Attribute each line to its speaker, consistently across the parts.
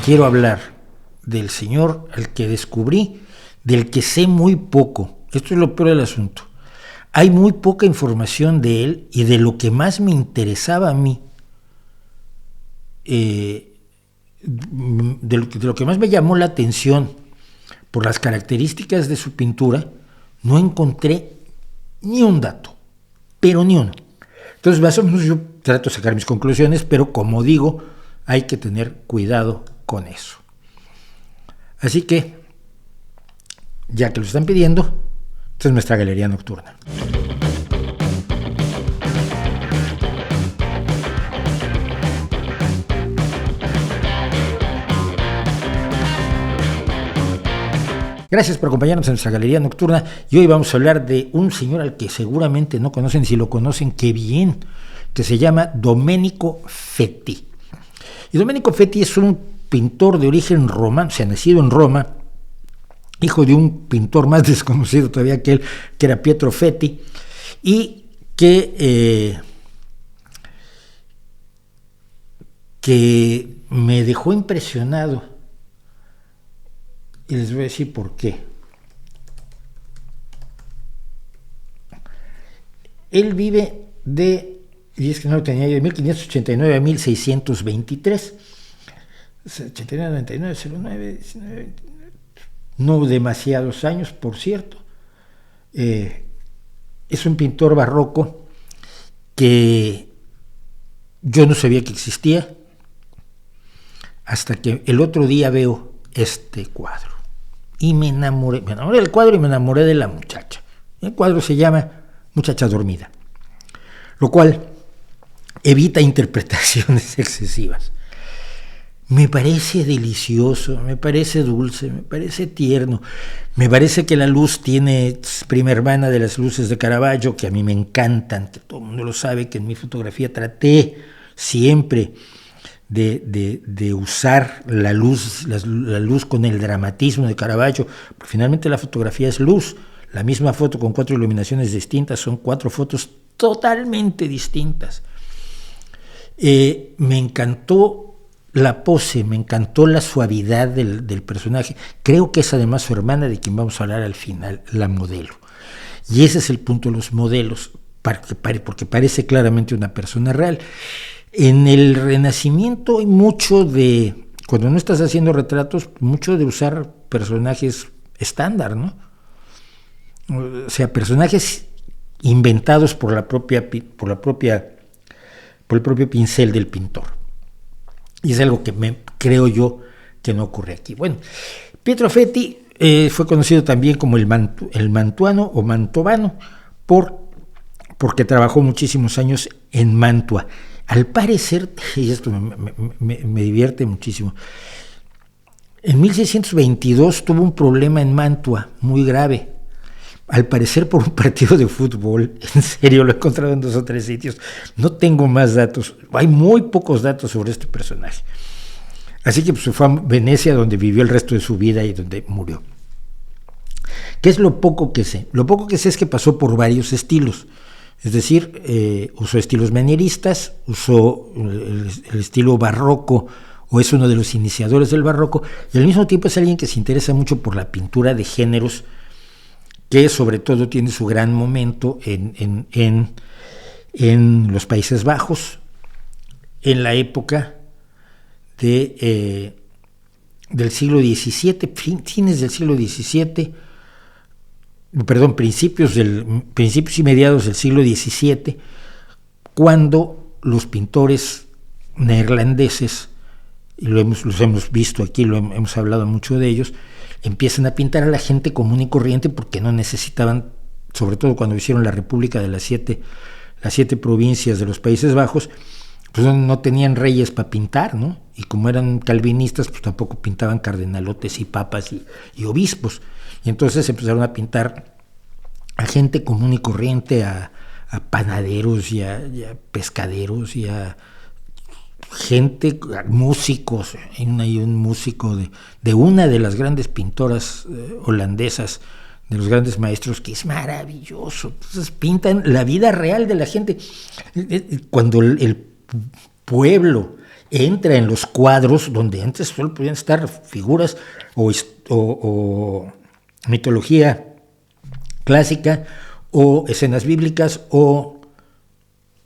Speaker 1: quiero hablar del señor al que descubrí, del que sé muy poco. Esto es lo peor del asunto. Hay muy poca información de él, y de lo que más me interesaba a mí, de lo que más me llamó la atención por las características de su pintura, no encontré ni un dato, pero ni uno. Entonces, más o menos yo trato de sacar mis conclusiones, pero como digo, hay que tener cuidado con eso. Así que, ya que lo están pidiendo, esta es nuestra galería nocturna. Gracias por acompañarnos en nuestra galería nocturna, y hoy vamos a hablar de un señor al que seguramente no conocen. Si lo conocen, qué bien, que se llama Domenico Fetti. Y Domenico Fetti es un pintor de origen romano, o sea, nacido en Roma, hijo de un pintor más desconocido todavía que él, que era Pietro Fetti, y que me dejó impresionado. Y les voy a decir por qué. Él vive y es que no lo tenía yo, de 1589 a 1623. 89, 99, 09, 19, no demasiados años, por cierto. Es un pintor barroco que yo no sabía que existía, hasta que el otro día veo este cuadro. Y me enamoré del cuadro y me enamoré de la muchacha. El cuadro se llama Muchacha Dormida, lo cual evita interpretaciones excesivas. Me parece delicioso, me parece dulce, me parece tierno, me parece que la luz es prima hermana de las luces de Caravaggio, que a mí me encantan, que todo el mundo lo sabe, que en mi fotografía traté siempre de usar la luz con el dramatismo de Caravaggio, porque finalmente la fotografía es luz. La misma foto con 4 iluminaciones distintas son 4 fotos totalmente distintas. Me encantó la pose, me encantó la suavidad del personaje. Creo que es además su hermana, de quien vamos a hablar al final, la modelo. Y ese es el punto de los modelos, porque parece claramente una persona real. En el Renacimiento hay mucho de, cuando no estás haciendo retratos, mucho de usar personajes estándar, ¿no? O sea, personajes inventados por el propio pincel del pintor. Y es algo que creo yo que no ocurre aquí. Bueno, Pietro Fetti fue conocido también como el mantuano o mantovano porque trabajó muchísimos años en Mantua. Al parecer, y esto me divierte muchísimo, en 1622 tuvo un problema en Mantua muy grave, al parecer por un partido de fútbol. En serio, lo he encontrado en 2 o 3 sitios, no tengo más datos, hay muy pocos datos sobre este personaje, así que pues, fue a Venecia, donde vivió el resto de su vida y donde murió. ¿Qué es lo poco que sé? Lo poco que sé es que pasó por varios estilos. Es decir, usó estilos manieristas, usó el estilo barroco, o es uno de los iniciadores del barroco, y al mismo tiempo es alguien que se interesa mucho por la pintura de géneros, que sobre todo tiene su gran momento en los Países Bajos, en la época del siglo XVII, fines del siglo XVII, principios y mediados del siglo XVII, cuando los pintores neerlandeses, y los hemos visto aquí, hemos hablado mucho de ellos, empiezan a pintar a la gente común y corriente, porque no necesitaban, sobre todo cuando hicieron la República de las siete provincias de los Países Bajos, pues no tenían reyes para pintar, ¿no? Y como eran calvinistas, pues tampoco pintaban cardenalotes y papas y obispos. Y entonces empezaron a pintar a gente común y corriente, a panaderos y a pescaderos y a gente, a músicos. Hay un músico de una de las grandes pintoras holandesas, de los grandes maestros, que es maravilloso. Entonces pintan la vida real de la gente. Cuando el pueblo entra en los cuadros donde antes solo podían estar figuras o mitología clásica o escenas bíblicas o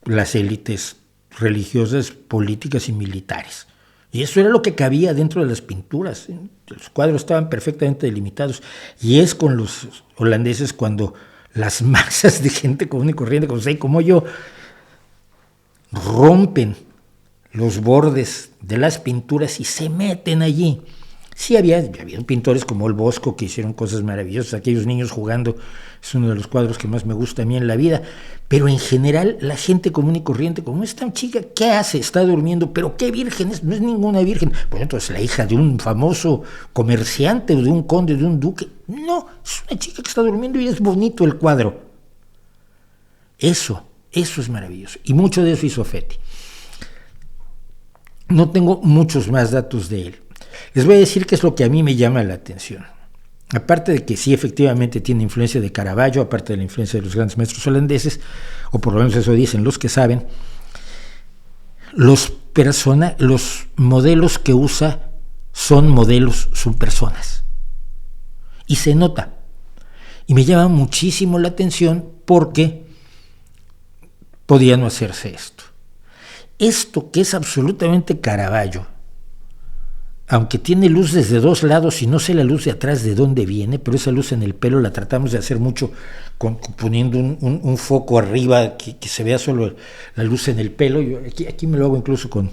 Speaker 1: las élites religiosas, políticas y militares. Y eso era lo que cabía dentro de las pinturas. Los cuadros estaban perfectamente delimitados. Y es con los holandeses cuando las masas de gente común y corriente, como usted y como yo, rompen los bordes de las pinturas y se meten allí. Sí, había pintores como el Bosco que hicieron cosas maravillosas, aquellos niños jugando, es uno de los cuadros que más me gusta a mí en la vida, pero en general la gente común y corriente, como esta chica, ¿qué hace? Está durmiendo, pero ¿qué virgen es? No es ninguna virgen. Bueno, entonces la hija de un famoso comerciante o de un conde, de un duque. No, es una chica que está durmiendo y es bonito el cuadro. Eso es maravilloso. Y mucho de eso hizo Fetti. No tengo muchos más datos de él. Les voy a decir qué es lo que a mí me llama la atención. Aparte de que sí, efectivamente tiene influencia de Caravaggio, aparte de la influencia de los grandes maestros holandeses, o por lo menos eso dicen los que saben, los modelos que usa son personas. Y se nota. Y me llama muchísimo la atención porque podía no hacerse esto. Esto que es absolutamente Caravaggio, aunque tiene luz desde dos lados y no sé la luz de atrás de dónde viene, pero esa luz en el pelo la tratamos de hacer mucho poniendo un foco arriba que se vea solo la luz en el pelo. Yo aquí me lo hago incluso me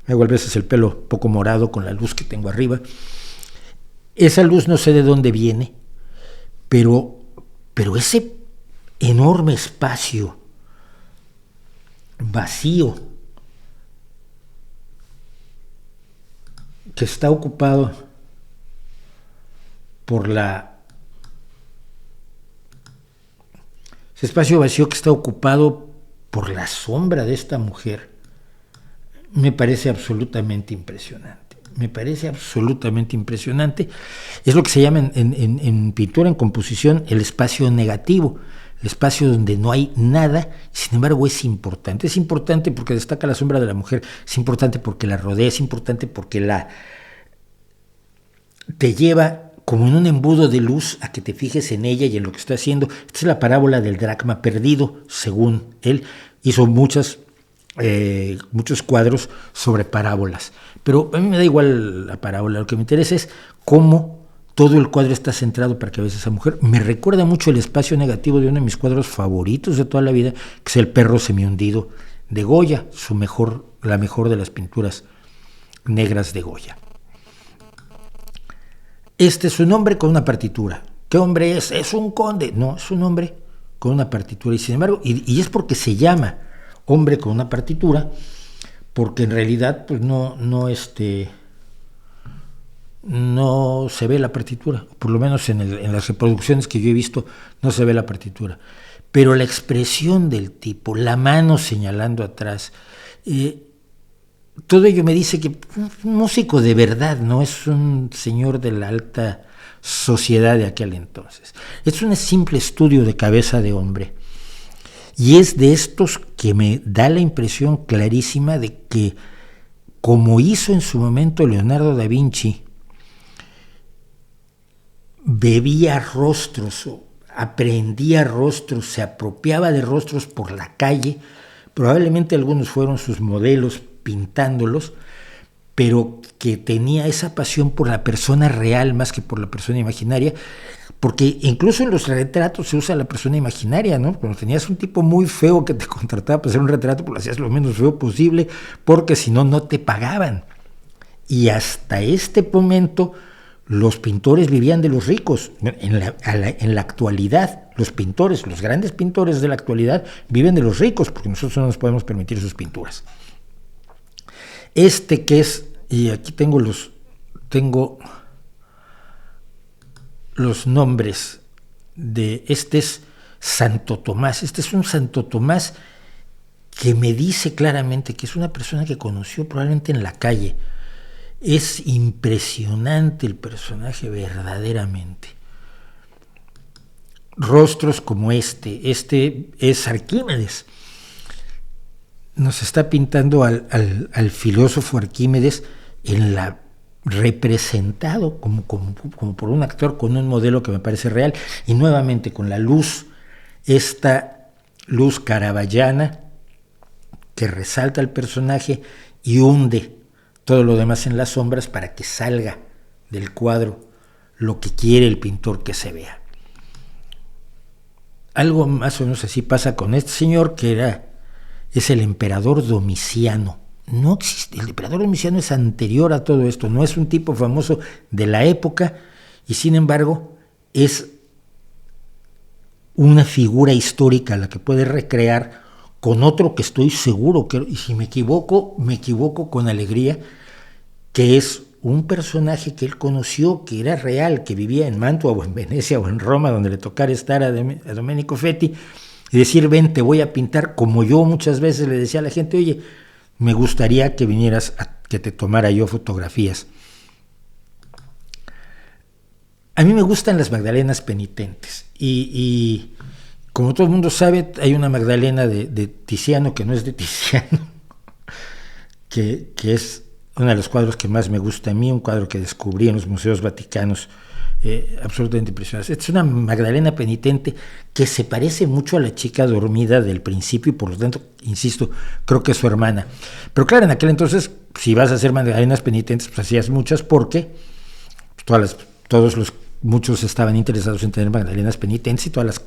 Speaker 1: hago a veces el pelo poco morado con la luz que tengo arriba. Esa luz no sé de dónde viene, pero ese enorme espacio vacío que está ocupado ese espacio vacío que está ocupado por la sombra de esta mujer, me parece absolutamente impresionante. Es lo que se llama en pintura, en composición, el espacio negativo, el espacio donde no hay nada, sin embargo es importante. Es importante porque destaca la sombra de la mujer, es importante porque la rodea, es importante porque te lleva como en un embudo de luz a que te fijes en ella y en lo que está haciendo. Esta es la parábola del dracma perdido, según él. Hizo muchos cuadros sobre parábolas, pero a mí me da igual la parábola, lo que me interesa es cómo todo el cuadro está centrado para que veas a esa mujer. Me recuerda mucho el espacio negativo de uno de mis cuadros favoritos de toda la vida, que es El perro semihundido de Goya, la mejor de las pinturas negras de Goya. Este es un hombre con una partitura. ¿Qué hombre es? ¿Es un conde? No, es un hombre con una partitura. Y sin embargo, y es porque se llama hombre con una partitura, porque en realidad pues no se ve la partitura, por lo menos en las reproducciones que yo he visto no se ve la partitura, pero la expresión del tipo, la mano señalando atrás, todo ello me dice que un músico de verdad, no es un señor de la alta sociedad de aquel entonces, es un simple estudio de cabeza de hombre. Y es de estos que me da la impresión clarísima de que, como hizo en su momento Leonardo da Vinci, bebía rostros, aprendía rostros, se apropiaba de rostros por la calle, probablemente algunos fueron sus modelos pintándolos, pero que tenía esa pasión por la persona real más que por la persona imaginaria, porque incluso en los retratos se usa la persona imaginaria, ¿no? Cuando tenías un tipo muy feo que te contrataba para hacer un retrato, pues lo hacías lo menos feo posible, porque si no, no te pagaban. Y hasta este momento los pintores vivían de los ricos. En la actualidad, los grandes pintores de la actualidad viven de los ricos, porque nosotros no nos podemos permitir sus pinturas. Que es, y aquí tengo los nombres de es Santo Tomás. Este es un Santo Tomás que me dice claramente que es una persona que conoció probablemente en la calle. Es impresionante el personaje, verdaderamente. Rostros como este es Arquímedes. nos está pintando al filósofo Arquímedes representado como por un actor con un modelo que me parece real, y nuevamente con la luz, esta luz caravallana que resalta al personaje y hunde todo lo demás en las sombras para que salga del cuadro lo que quiere el pintor que se vea. Algo más o menos así pasa con este señor es el emperador Domiciano. No existe, el emperador Domiciano es anterior a todo esto, no es un tipo famoso de la época, y sin embargo es una figura histórica a la que puede recrear con otro que estoy seguro que, y si me equivoco con alegría, que es un personaje que él conoció, que era real, que vivía en Mantua o en Venecia o en Roma, donde le tocara estar a Domenico Fetti, y decir: ven, te voy a pintar, como yo muchas veces le decía a la gente: oye, me gustaría que vinieras a que te tomara yo fotografías. A mí me gustan las Magdalenas penitentes, y como todo el mundo sabe, hay una Magdalena de Tiziano que no es de Tiziano, que es uno de los cuadros que más me gusta a mí, un cuadro que descubrí en los museos vaticanos, absolutamente impresionante. Esta es una Magdalena penitente que se parece mucho a la chica dormida del principio, y por lo tanto, insisto, creo que es su hermana. Pero claro, en aquel entonces, si vas a hacer Magdalenas penitentes, pues hacías muchas, porque muchos estaban interesados en tener Magdalenas penitentes, y todas las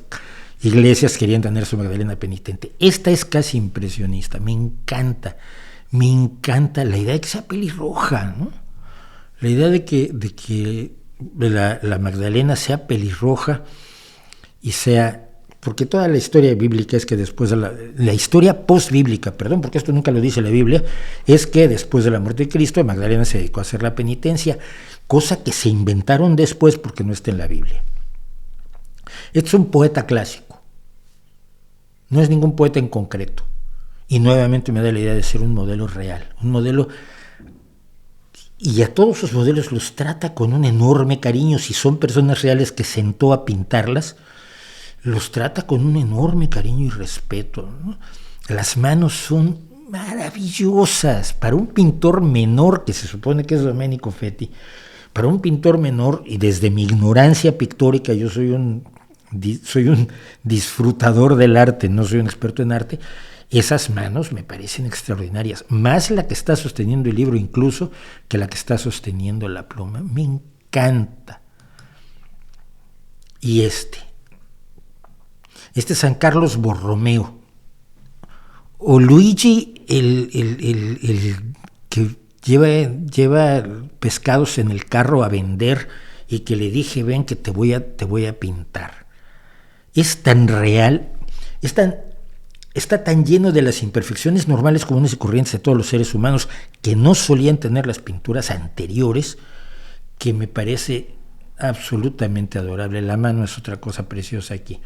Speaker 1: iglesias querían tener su Magdalena penitente. Esta es casi impresionista, me encanta la idea de que sea pelirroja, ¿no? La idea de que la Magdalena sea pelirroja y sea, porque toda la historia bíblica es que después de la historia postbíblica, perdón, porque esto nunca lo dice la Biblia, es que después de la muerte de Cristo, Magdalena se dedicó a hacer la penitencia, cosa que se inventaron después porque no está en la Biblia. Este es un poeta clásico, no es ningún poeta en concreto, y nuevamente me da la idea de ser un modelo real, un modelo. Y a todos sus modelos los trata con un enorme cariño. Si son personas reales que sentó a pintarlas, los trata con un enorme cariño y respeto, ¿no? Las manos son maravillosas para un pintor menor, que se supone que es Domenico Fetti. Para un pintor menor, y desde mi ignorancia pictórica, yo soy un disfrutador del arte, no soy un experto en arte. Esas manos me parecen extraordinarias, más la que está sosteniendo el libro incluso que la que está sosteniendo la pluma. Me encanta. Y este San Carlos Borromeo, o Luigi el que lleva pescados en el carro a vender, y que le dije: ven que te voy a pintar. Es tan real, está tan lleno de las imperfecciones normales, comunes y corrientes de todos los seres humanos, que no solían tener las pinturas anteriores, que me parece absolutamente adorable. La mano es otra cosa preciosa aquí.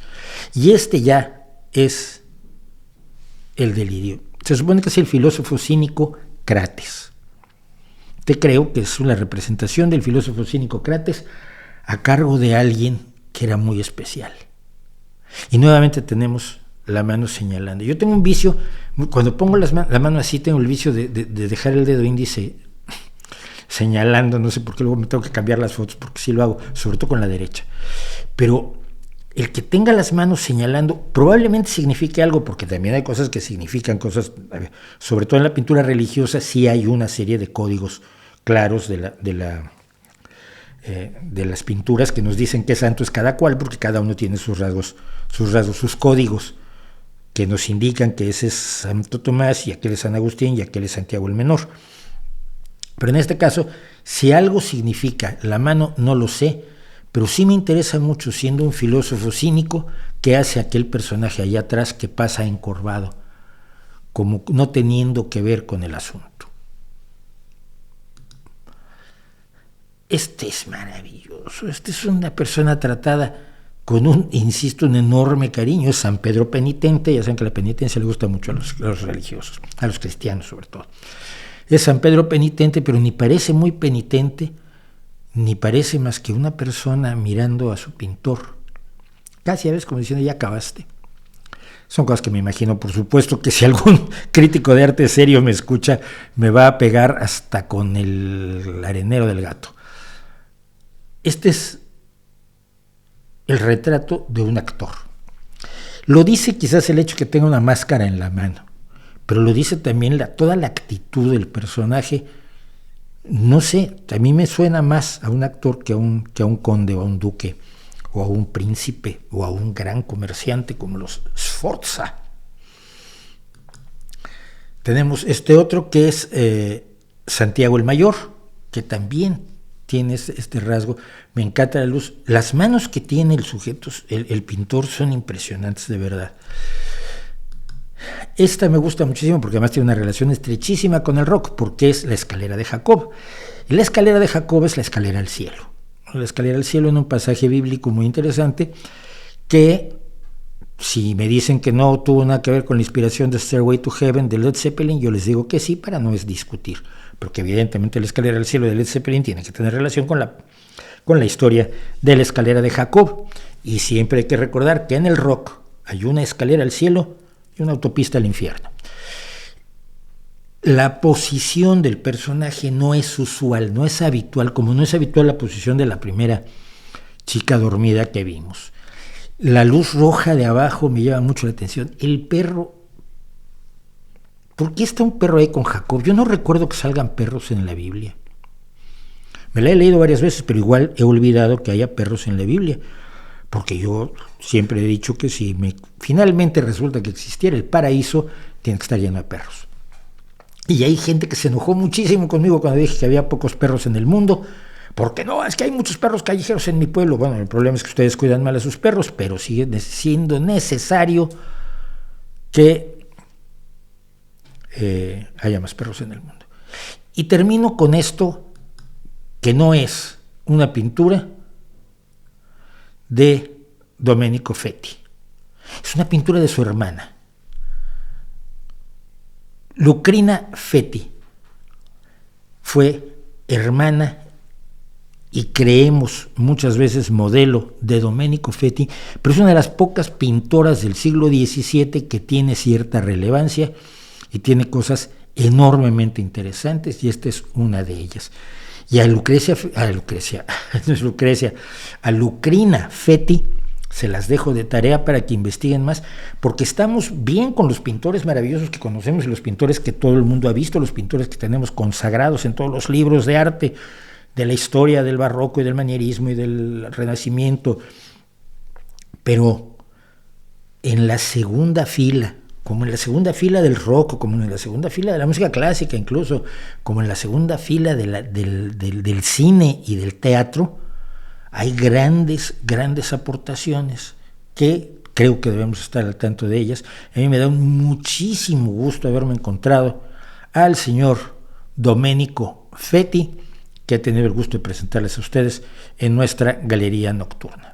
Speaker 1: Y este ya es el delirio. Se supone que es el filósofo cínico Crates. Te creo que es una representación del filósofo cínico Crates a cargo de alguien que era muy especial. Y nuevamente tenemos la mano señalando. Yo tengo un vicio, cuando pongo la mano así, tengo el vicio de dejar el dedo índice señalando, no sé por qué luego me tengo que cambiar las fotos, porque sí lo hago, sobre todo con la derecha. Pero el que tenga las manos señalando probablemente signifique algo, porque también hay cosas que significan cosas, sobre todo en la pintura religiosa sí hay una serie de códigos claros de las pinturas que nos dicen qué santo es cada cual, porque cada uno tiene sus rasgos, sus códigos, que nos indican que ese es Santo Tomás, y aquel es San Agustín, y aquel es Santiago el Menor. Pero en este caso, si algo significa la mano, no lo sé, pero sí me interesa mucho, siendo un filósofo cínico, qué hace aquel personaje allá atrás que pasa encorvado, como no teniendo que ver con el asunto. Este es maravilloso, este es una persona tratada con un enorme cariño. Es San Pedro penitente. Ya saben que la penitencia le gusta mucho a los religiosos, a los cristianos sobre todo. Es San Pedro penitente, pero ni parece muy penitente, ni parece más que una persona mirando a su pintor. Casi a veces como diciendo: ya acabaste. Son cosas que me imagino, por supuesto, que si algún crítico de arte serio me escucha, me va a pegar hasta con el arenero del gato. Este es el retrato de un actor. Lo dice quizás el hecho que tenga una máscara en la mano, pero lo dice también toda la actitud del personaje. No sé, a mí me suena más a un actor que a un conde o a un duque o a un príncipe o a un gran comerciante como los Sforza. Tenemos este otro que es Santiago el Mayor, que también tiene este rasgo. Me encanta la luz. Las manos que tiene el sujeto, el pintor, son impresionantes de verdad. Esta me gusta muchísimo porque además tiene una relación estrechísima con el rock, porque es la escalera de Jacob. Y la escalera de Jacob es la escalera al cielo. La escalera al cielo en un pasaje bíblico muy interesante que, si me dicen que no tuvo nada que ver con la inspiración de Stairway to Heaven de Led Zeppelin, yo les digo que sí, para no discutir, porque evidentemente la escalera al cielo de Led Zeppelin tiene que tener relación con la historia de la escalera de Jacob. Y siempre hay que recordar que en el rock hay una escalera al cielo y una autopista al infierno. La posición del personaje no es usual, no es habitual, como no es habitual la posición de la primera chica dormida que vimos. La luz roja de abajo me llama mucho la atención. El perro, ¿por qué está un perro ahí con Jacob? Yo no recuerdo que salgan perros en la Biblia. Me la he leído varias veces, pero igual he olvidado que haya perros en la Biblia, porque yo siempre he dicho que si finalmente resulta que existiera el paraíso, tiene que estar lleno de perros. Y hay gente que se enojó muchísimo conmigo cuando dije que había pocos perros en el mundo, porque no, es que hay muchos perros callejeros en mi pueblo. Bueno, el problema es que ustedes cuidan mal a sus perros, pero sigue siendo necesario que haya más perros en el mundo. Y termino con esto, que no es una pintura de Domenico Fetti. Es una pintura de su hermana, Lucrina Fetti. Fue hermana y creemos muchas veces modelo de Domenico Fetti, pero es una de las pocas pintoras del siglo XVII que tiene cierta relevancia y tiene cosas enormemente interesantes, y esta es una de ellas. Y a Lucrina Fetti se las dejo de tarea para que investiguen más, porque estamos bien con los pintores maravillosos que conocemos y los pintores que todo el mundo ha visto, los pintores que tenemos consagrados en todos los libros de arte de la historia del barroco y del manierismo y del renacimiento, pero en la segunda fila, como en la segunda fila del rock, como en la segunda fila de la música clásica, incluso como en la segunda fila del cine y del teatro, hay grandes aportaciones que creo que debemos estar al tanto de ellas. A mí me da muchísimo gusto haberme encontrado al señor Domenico Fetti, que he tenido el gusto de presentarles a ustedes en nuestra galería nocturna.